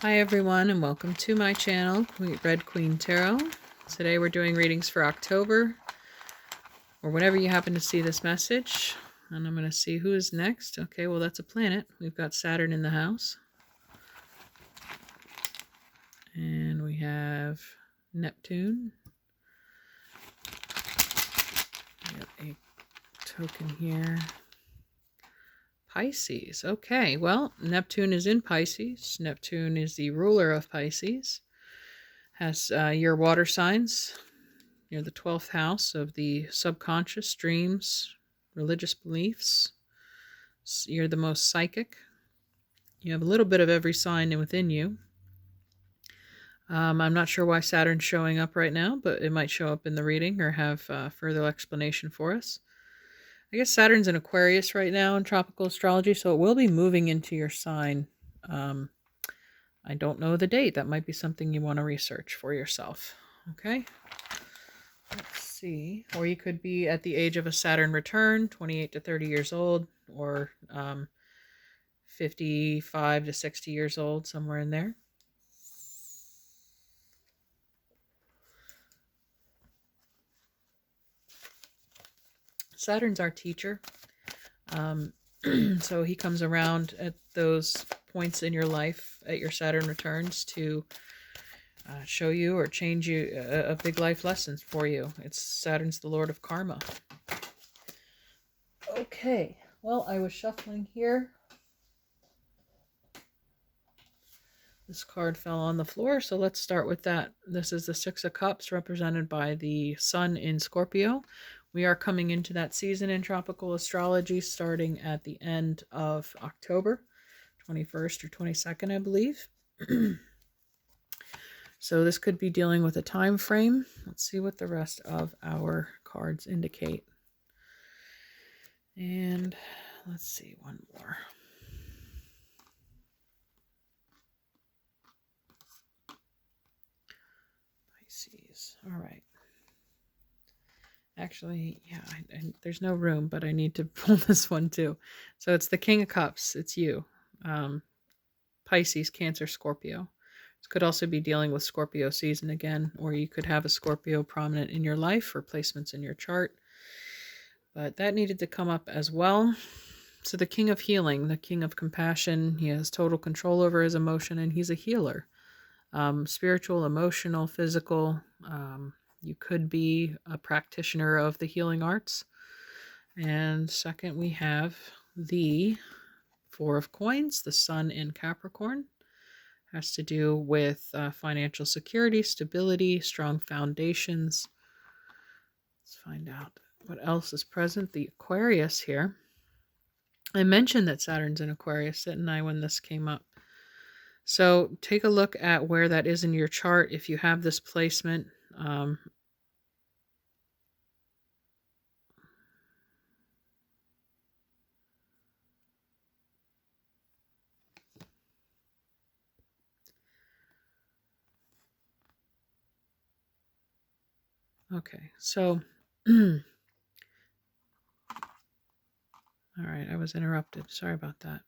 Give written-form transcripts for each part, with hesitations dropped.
Hi everyone, and welcome to my channel, Red Queen Tarot. Today we're doing readings for October, or whenever you happen to see this message. And I'm going to see who is next. Okay, well that's a planet. We've got Saturn in the house. And we have Neptune. We have a token here. Pisces. Okay, well, Neptune is in Pisces. Neptune is the ruler of Pisces. Has your water signs. You're the 12th house of the subconscious, dreams, religious beliefs. You're the most psychic. You have a little bit of every sign within you. I'm not sure why Saturn's showing up right now, but it might show up in the reading or have further explanation for us. I guess Saturn's in Aquarius right now in tropical astrology, so it will be moving into your sign. I don't know the date. That might be something you want to research for yourself. Okay? Let's see. Or you could be at the age of a Saturn return, 28 to 30 years old, or 55 to 60 years old, somewhere in there. Saturn's our teacher. So he comes around at those points in your life at your Saturn returns to show you or change you a big life lesson for you. Saturn's the Lord of Karma. Okay, well, I was shuffling here. This card fell on the floor, so let's start with that. This is the Six of Cups, represented by the Sun in Scorpio. We are coming into that season in tropical astrology starting at the end of October, 21st or 22nd, I believe. So this could be dealing with a time frame. Let's see what the rest of our cards indicate. And let's see, one more. Pisces. All right. Actually, yeah, there's no room, but I need to pull this one too. So it's the King of Cups. It's you. Pisces, Cancer, Scorpio. This could also be dealing with Scorpio season again, or you could have a Scorpio prominent in your life or placements in your chart. But that needed to come up as well. So the King of Healing, the King of Compassion, he has total control over his emotion, and he's a healer. Spiritual, emotional, physical. You could be a practitioner of the healing arts. And second, we have the Four of Coins, the Sun in Capricorn. Has to do with financial security, stability, strong foundations. Let's find out what else is present. The Aquarius here. I mentioned that Saturn's in Aquarius, didn't I, when this came up? So take a look at where that is in your chart. If you have this placement, okay, so, all right, I was interrupted. Sorry about that.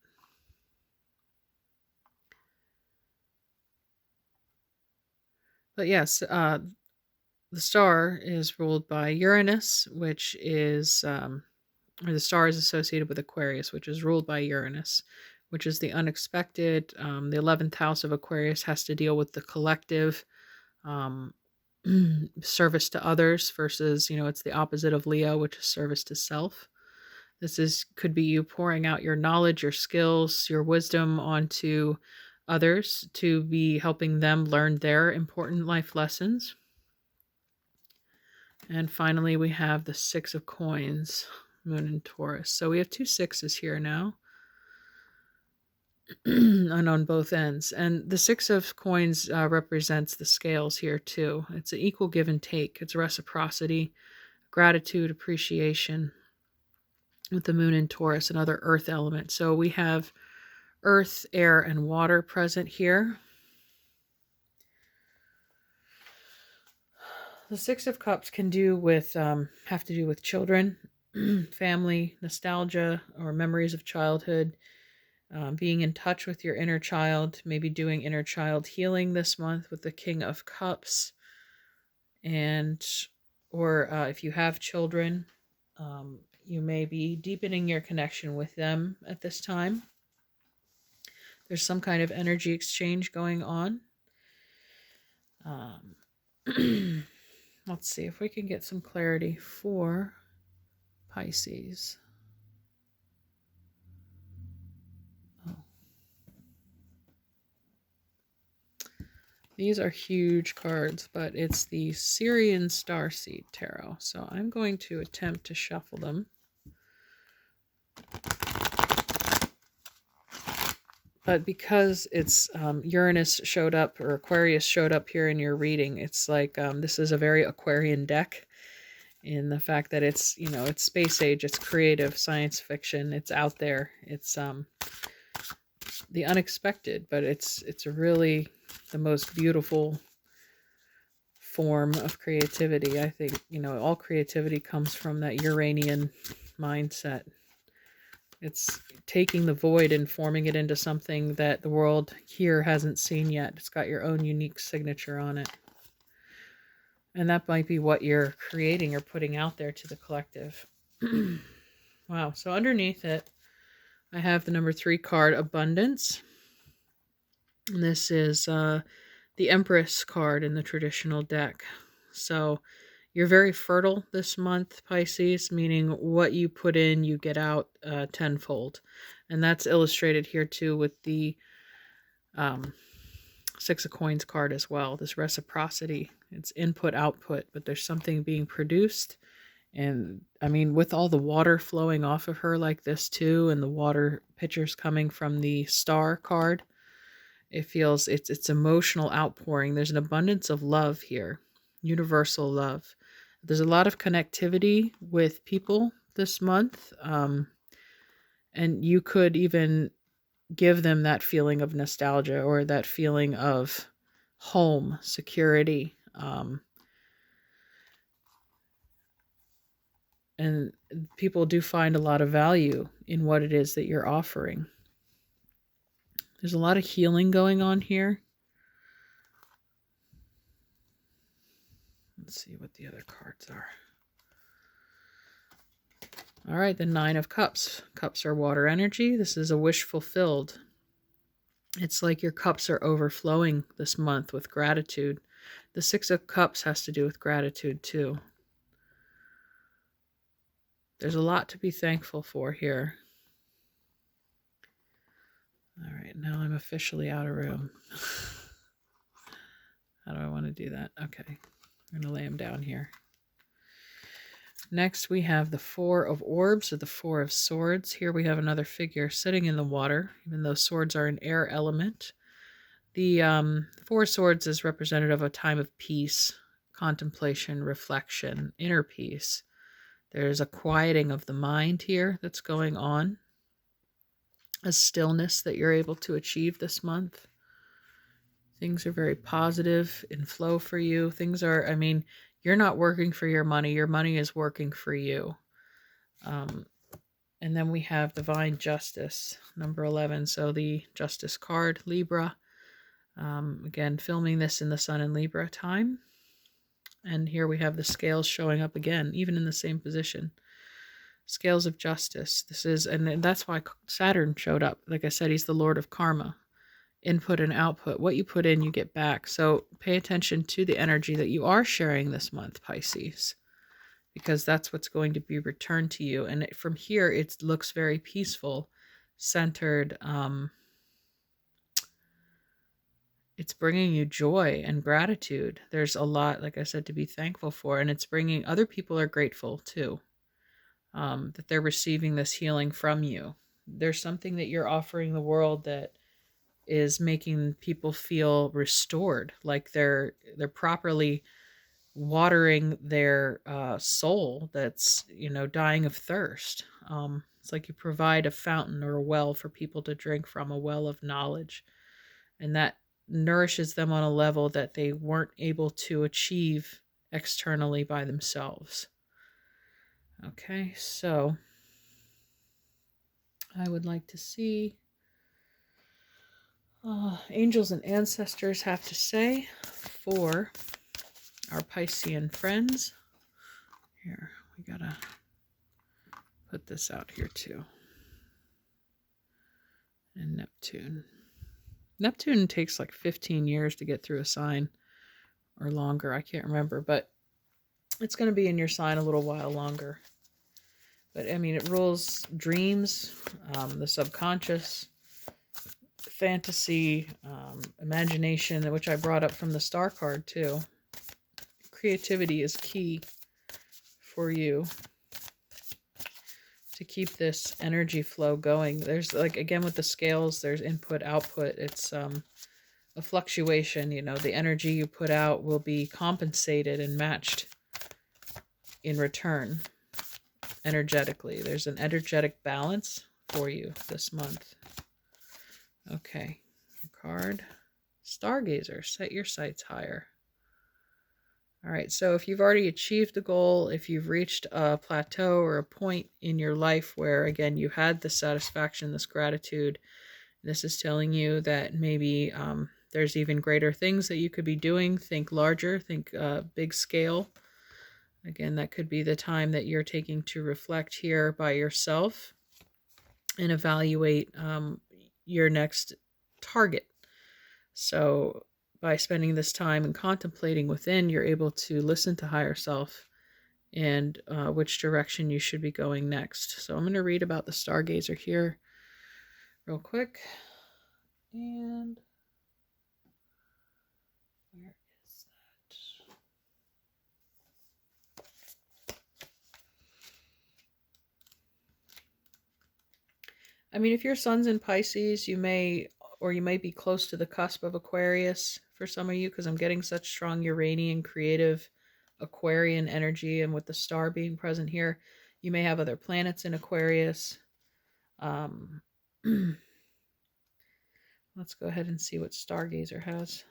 But yes, the star is ruled by Uranus, which is, or the star is associated with Aquarius, which is ruled by Uranus, which is the unexpected. The 11th house of Aquarius has to deal with the collective, service to others versus, it's the opposite of Leo, which is service to self. This could be you pouring out your knowledge, your skills, your wisdom onto others to be helping them learn their important life lessons. And finally, we have the Six of Coins, Moon in Taurus. So we have two sixes here now. And on both ends. And the Six of Coins represents the scales here too. It's an equal give and take. It's reciprocity, gratitude, appreciation, with the Moon in Taurus, another earth element. So we have earth, air, and water present here. The Six of Cups can do with, have to do with children, family, nostalgia, or memories of childhood. being in touch with your inner child, maybe doing inner child healing this month with the King of Cups. And, or if you have children, you may be deepening your connection with them at this time. There's some kind of energy exchange going on. Let's see if we can get some clarity for Pisces. These are huge cards, but it's the Syrian Starseed Tarot. So I'm going to attempt to shuffle them. But because it's Uranus showed up, or Aquarius showed up here in your reading, it's like this is a very Aquarian deck in the fact that it's, you know, it's space age, it's creative, science fiction, it's out there, it's the unexpected, but it's really the most beautiful form of creativity. I think, you know, all creativity comes from that Uranian mindset. It's taking the void and forming it into something that the world here hasn't seen yet. It's got your own unique signature on it. And that might be what you're creating or putting out there to the collective. Wow. So underneath it, I have the number 3 card, Abundance. And this is the Empress card in the traditional deck. So you're very fertile this month, Pisces, meaning what you put in, you get out tenfold. And that's illustrated here too with the 6 of Coins card as well. This reciprocity, it's input, output, but there's something being produced. And I mean, with all the water flowing off of her like this too, and the water pictures coming from the Star card, it feels it's emotional outpouring. There's an abundance of love here, universal love. There's a lot of connectivity with people this month. And you could even give them that feeling of nostalgia or that feeling of home, security. And people do find a lot of value in what it is that you're offering. There's a lot of healing going on here. Let's see what the other cards are. All right, the 9 of Cups. Cups are water energy. This is a wish fulfilled. It's like your cups are overflowing this month with gratitude. The 6 of Cups has to do with gratitude too. There's a lot to be thankful for here. All right, now I'm officially out of room. How do I want to do that? Okay, I'm going to lay him down here. Next, we have the 4 of Orbs, or the 4 of Swords. Here we have another figure sitting in the water, even though swords are an air element. The 4 of Swords is representative of a time of peace, contemplation, reflection, inner peace. There's a quieting of the mind here that's going on. A stillness that you're able to achieve this month. Things are very positive in flow for you. Things are, I mean, you're not working for your money is working for you. And then we have Divine Justice, number 11. So the Justice card, Libra. Again, filming this in the Sun in Libra time. And here we have the scales showing up again, even in the same position. Scales of justice. This is, and that's why Saturn showed up. Like I said, he's the Lord of Karma. Input and output. What you put in, you get back. So pay attention to the energy that you are sharing this month, Pisces, because that's what's going to be returned to you. And from here, it looks very peaceful, centered. It's bringing you joy and gratitude. There's a lot, like I said, to be thankful for. And it's bringing, other people are grateful too. That they're receiving this healing from you. There's something that you're offering the world that is making people feel restored, like they're properly watering their soul that's, you know, dying of thirst. It's like you provide a fountain or a well for people to drink from, a well of knowledge, and that nourishes them on a level that they weren't able to achieve externally by themselves. Okay, so I would like to see Angels and ancestors have to say for our Piscean friends. Here, we gotta put this out here too. And Neptune. Neptune takes like 15 years to get through a sign, or longer, I can't remember, but it's going to be in your sign a little while longer. But I mean, it rules dreams, the subconscious, fantasy, imagination, which I brought up from the star card too. Creativity is key for you to keep this energy flow going. There's like, again, with the scales, there's input, output. It's a fluctuation, you know, the energy you put out will be compensated and matched in return energetically. There's an energetic balance for you this month. Okay, your card, Stargazer, set your sights higher. All right, so if you've already achieved the goal, if you've reached a plateau or a point in your life where, again, you had this satisfaction, this gratitude, this is telling you that maybe there's even greater things that you could be doing. Think larger, think big scale. Again, that could be the time that you're taking to reflect here by yourself and evaluate your next target. So by spending this time and contemplating within, you're able to listen to higher self and which direction you should be going next. So I'm going to read about the Stargazer here real quick. And where is that? I mean, if your sun's in Pisces, you may be close to the cusp of Aquarius for some of you, because I'm getting such strong Uranian, creative, Aquarian energy, and with the star being present here, you may have other planets in Aquarius. Let's go ahead and see what Stargazer has.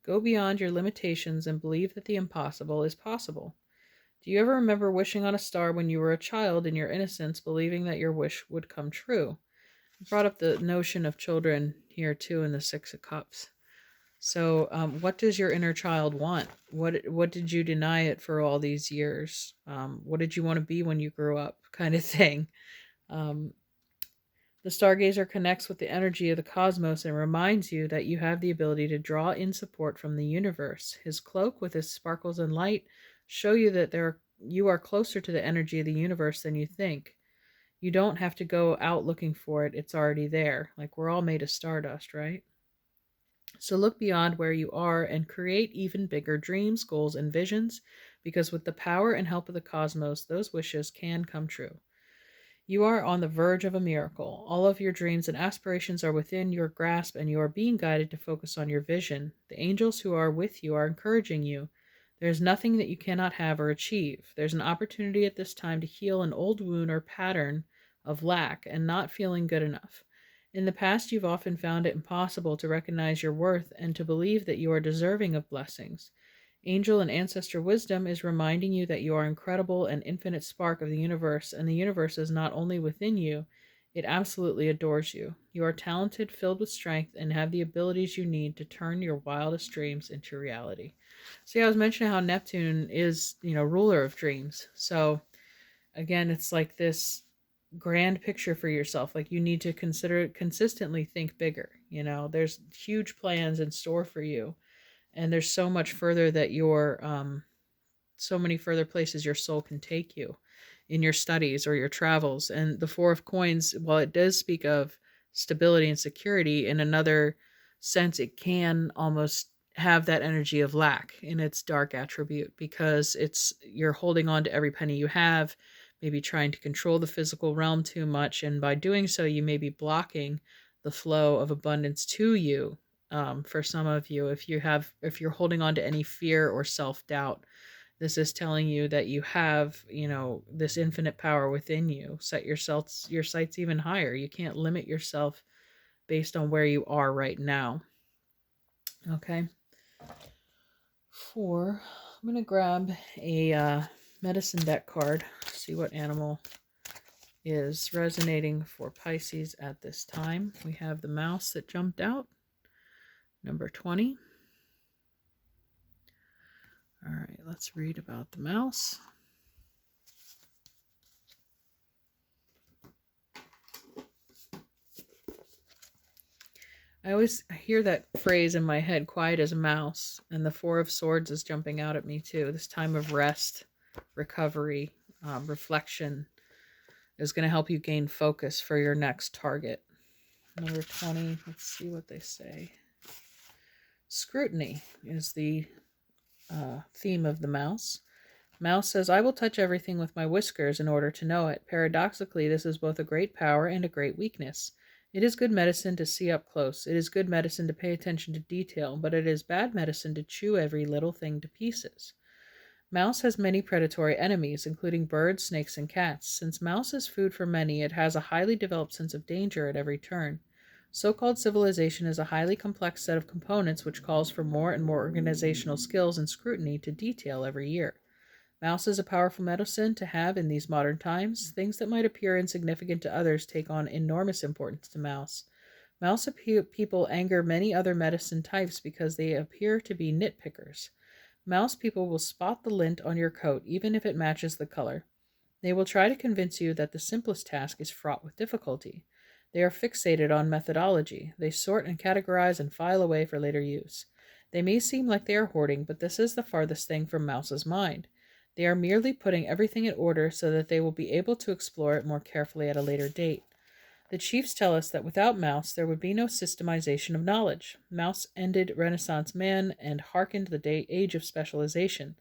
Go beyond your limitations and believe that the impossible is possible. Do you ever remember wishing on a star when you were a child in your innocence, believing that your wish would come true? I brought up the notion of children here too in the Six of Cups. So what does your inner child want? What did you deny it for all these years? What did you want to be when you grew up, kind of thing? The Stargazer connects with the energy of the cosmos and reminds you that you have the ability to draw in support from the universe. His cloak with his sparkles and light show you that you are closer to the energy of the universe than you think. You don't have to go out looking for it. It's already there. Like, we're all made of stardust, right? So look beyond where you are and create even bigger dreams, goals, and visions, because with the power and help of the cosmos, those wishes can come true. You are on the verge of a miracle. All of your dreams and aspirations are within your grasp, and you are being guided to focus on your vision. The angels who are with you are encouraging you. There is nothing that you cannot have or achieve. There's an opportunity at this time to heal an old wound or pattern of lack and not feeling good enough. In the past, you've often found it impossible to recognize your worth and to believe that you are deserving of blessings. Angel and ancestor wisdom is reminding you that you are incredible and infinite spark of the universe, and the universe is not only within you, it absolutely adores you. You are talented, filled with strength, and have the abilities you need to turn your wildest dreams into reality. See, I was mentioning how Neptune is, ruler of dreams. So again, it's like this grand picture for yourself. Like, you need to consistently think bigger. There's huge plans in store for you. And there's so much further that so many further places your soul can take you in your studies or your travels. And the Four of Coins, while it does speak of stability and security, in another sense, it can almost have that energy of lack in its dark attribute, because you're holding on to every penny you have, maybe trying to control the physical realm too much. And by doing so, you may be blocking the flow of abundance to you. For some of you, if you're holding on to any fear or self-doubt, this is telling you that you have, this infinite power within you. Set your sights even higher. You can't limit yourself based on where you are right now. Okay. I'm going to grab a medicine deck card. See what animal is resonating for Pisces at this time. We have the mouse that jumped out, number 20. All right, let's read about the mouse. I always hear that phrase in my head, quiet as a mouse, and the Four of Swords is jumping out at me too. This time of rest, recovery, reflection is going to help you gain focus for your next target. Number 20, let's see what they say. Scrutiny is the theme of the mouse. Mouse says, I will touch everything with my whiskers in order to know it. Paradoxically, this is both a great power and a great weakness. It is good medicine to see up close. It is good medicine to pay attention to detail, but it is bad medicine to chew every little thing to pieces. Mouse has many predatory enemies, including birds, snakes, and cats. Since mouse is food for many, it has a highly developed sense of danger at every turn. So-called civilization is a highly complex set of components which calls for more and more organizational skills and scrutiny to detail every year. Mouse is a powerful medicine to have in these modern times. Things that might appear insignificant to others take on enormous importance to mouse. Mouse people anger many other medicine types because they appear to be nitpickers. Mouse people will spot the lint on your coat even if it matches the color. They will try to convince you that the simplest task is fraught with difficulty. They are fixated on methodology. They sort and categorize and file away for later use. They may seem like they are hoarding, but this is the farthest thing from Mouse's mind. They are merely putting everything in order so that they will be able to explore it more carefully at a later date. The chiefs tell us that without Mouse, there would be no systemization of knowledge. Mouse ended Renaissance man and hearkened the age of specialization.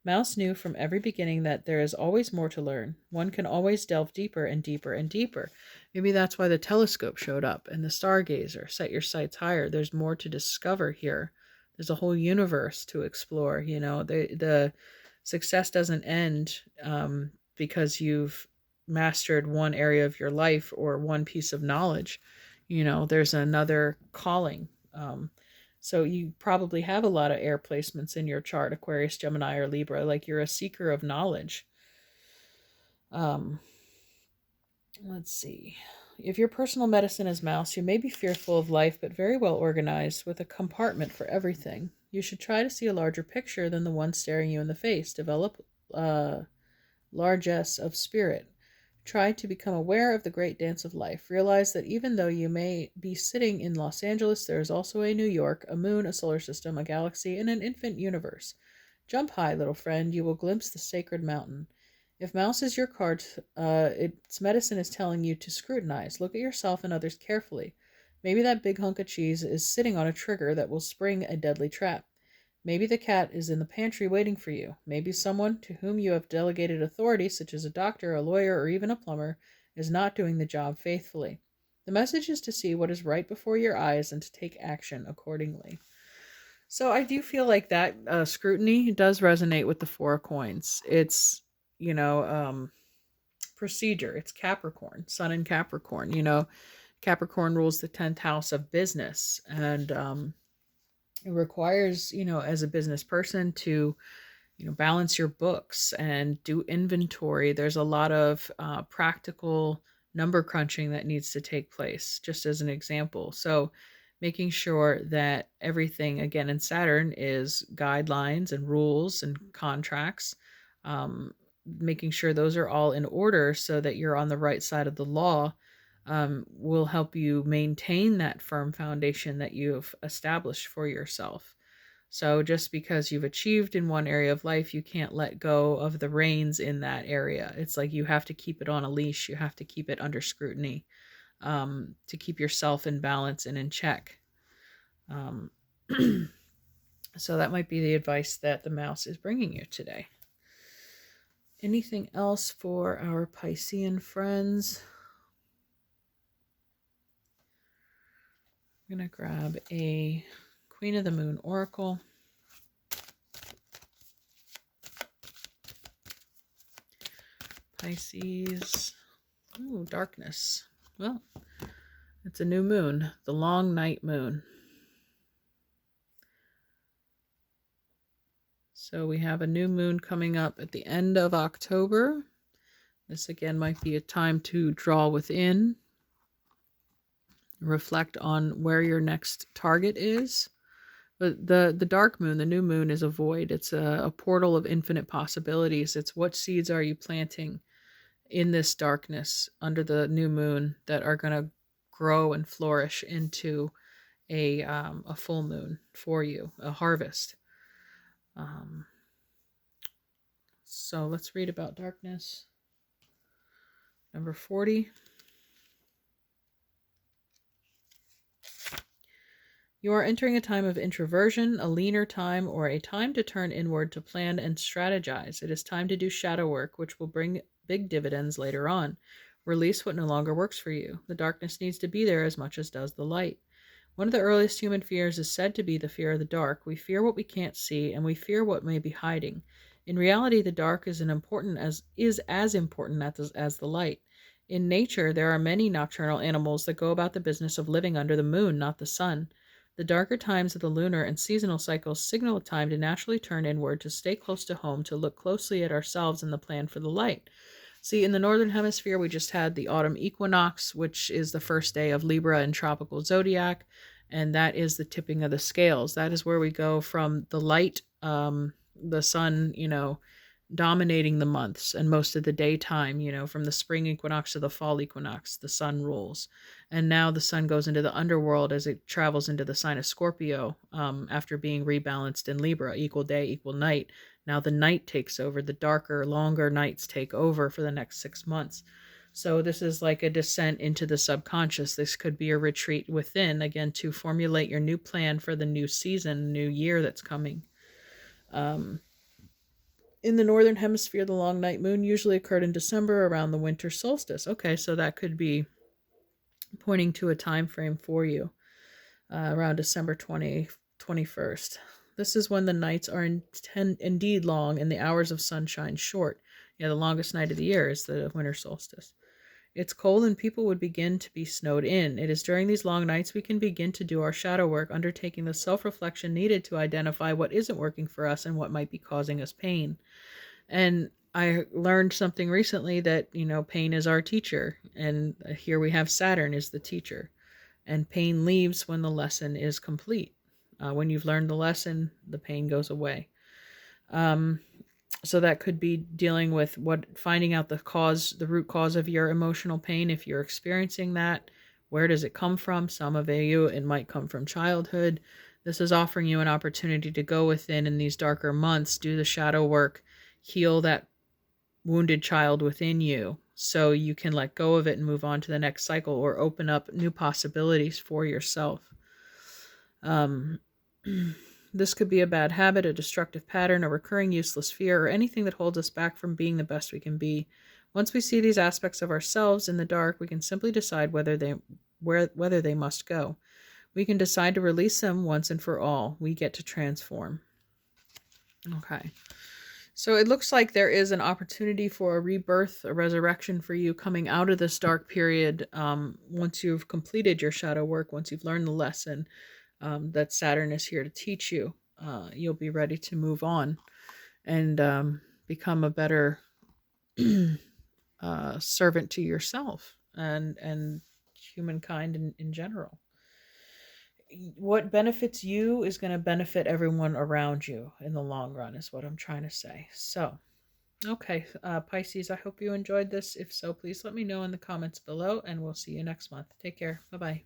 Mouse knew from every beginning that there is always more to learn. One can always delve deeper and deeper and deeper. Maybe that's why the telescope showed up and the stargazer. Set your sights higher. There's more to discover here. There's a whole universe to explore. You know, the success doesn't end because you've mastered one area of your life or one piece of knowledge. You know, there's another calling. So you probably have a lot of air placements in your chart, Aquarius, Gemini, or Libra, like you're a seeker of knowledge. Let's see. If your personal medicine is Mouse, you may be fearful of life, but very well organized with a compartment for everything. You should try to see a larger picture than the one staring you in the face. Develop largesse of spirit. Try to become aware of the great dance of life. Realize that even though you may be sitting in Los Angeles, there is also a New York, a moon, a solar system, a galaxy, and an infinite universe. Jump high, little friend. You will glimpse the sacred mountain. If Mouse is your card, its medicine is telling you to scrutinize. Look at yourself and others carefully. Maybe that big hunk of cheese is sitting on a trigger that will spring a deadly trap. Maybe the cat is in the pantry waiting for you. Maybe someone to whom you have delegated authority, such as a doctor, a lawyer, or even a plumber, is not doing the job faithfully. The message is to see what is right before your eyes and to take action accordingly. So I do feel like that scrutiny does resonate with the Four of Coins. It's, procedure. It's Capricorn, Sun in Capricorn. Capricorn rules the 10th house of business, and it requires, as a business person to, balance your books and do inventory. There's a lot of practical number crunching that needs to take place, just as an example. So making sure that everything, again, in Saturn is guidelines and rules and contracts, making sure those are all in order so that you're on the right side of the law, will help you maintain that firm foundation that you've established for yourself. So just because you've achieved in one area of life, you can't let go of the reins in that area. It's like you have to keep it on a leash. You have to keep it under scrutiny, to keep yourself in balance and in check. So that might be the advice that the Mouse is bringing you today. Anything else for our Piscean friends? I'm going to grab a Queen of the Moon Oracle. Pisces. Ooh, darkness. Well, it's a new moon, the long night moon. So we have a new moon coming up at the end of October. This again might be a time to draw within, reflect on where your next target is. But the dark moon, the new moon, is a void. It's a portal of infinite possibilities. It's what seeds are you planting in this darkness under the new moon that are going to grow and flourish into a full moon for you, a harvest. So let's read about darkness. Number 40. You are entering a time of introversion, a leaner time, or a time to turn inward to plan and strategize. It is time to do shadow work, which will bring big dividends later on. Release what no longer works for you. The darkness needs to be there as much as does the light. One of the earliest human fears is said to be the fear of the dark. We fear what we can't see, and we fear what may be hiding. In reality, the dark is as important as the light. In nature, there are many nocturnal animals that go about the business of living under the moon, not the sun. The darker times of the lunar and seasonal cycles signal a time to naturally turn inward, to stay close to home, to look closely at ourselves and the plan for the light. See, in the northern hemisphere, we just had the autumn equinox, which is the first day of Libra and tropical zodiac, and that is the tipping of the scales. That is where we go from the light, the sun, dominating the months and most of the daytime, from the spring equinox to the fall equinox, the sun rules. And now the sun goes into the underworld as it travels into the sign of Scorpio, after being rebalanced in Libra, equal day, equal night. Now the night takes over, the darker, longer nights take over for the next 6 months. So this is like a descent into the subconscious. This could be a retreat within, again, to formulate your new plan for the new season, new year that's coming. In the northern hemisphere, the long night moon usually occurred in December around the winter solstice. Okay, so that could be pointing to a time frame for you, around December 21st. This is when the nights are indeed long and the hours of sunshine short. Yeah, the longest night of the year is the winter solstice. It's cold and people would begin to be snowed in. It is during these long nights we can begin to do our shadow work, undertaking the self-reflection needed to identify what isn't working for us and what might be causing us pain. And I learned something recently that, pain is our teacher. And here we have Saturn is the teacher. And pain leaves when the lesson is complete. When you've learned the lesson, the pain goes away. So that could be dealing with finding out the root cause of your emotional pain. If you're experiencing that, where does it come from? Some of you, it might come from childhood. This is offering you an opportunity to go within in these darker months, do the shadow work, heal that wounded child within you so you can let go of it and move on to the next cycle or open up new possibilities for yourself. This could be a bad habit, a destructive pattern, a recurring useless fear, or anything that holds us back from being the best we can be. Once we see these aspects of ourselves in the dark, we can simply decide whether they must go. We can decide to release them once and for all. We get to transform. Okay. So it looks like there is an opportunity for a rebirth, a resurrection for you coming out of this dark period, once you've completed your shadow work, once you've learned the lesson that Saturn is here to teach you. You'll be ready to move on and become a better servant to yourself and humankind in general. What benefits you is going to benefit everyone around you in the long run, is what I'm trying to say. So, okay, Pisces, I hope you enjoyed this. If so, please let me know in the comments below, and we'll see you next month. Take care. Bye-bye.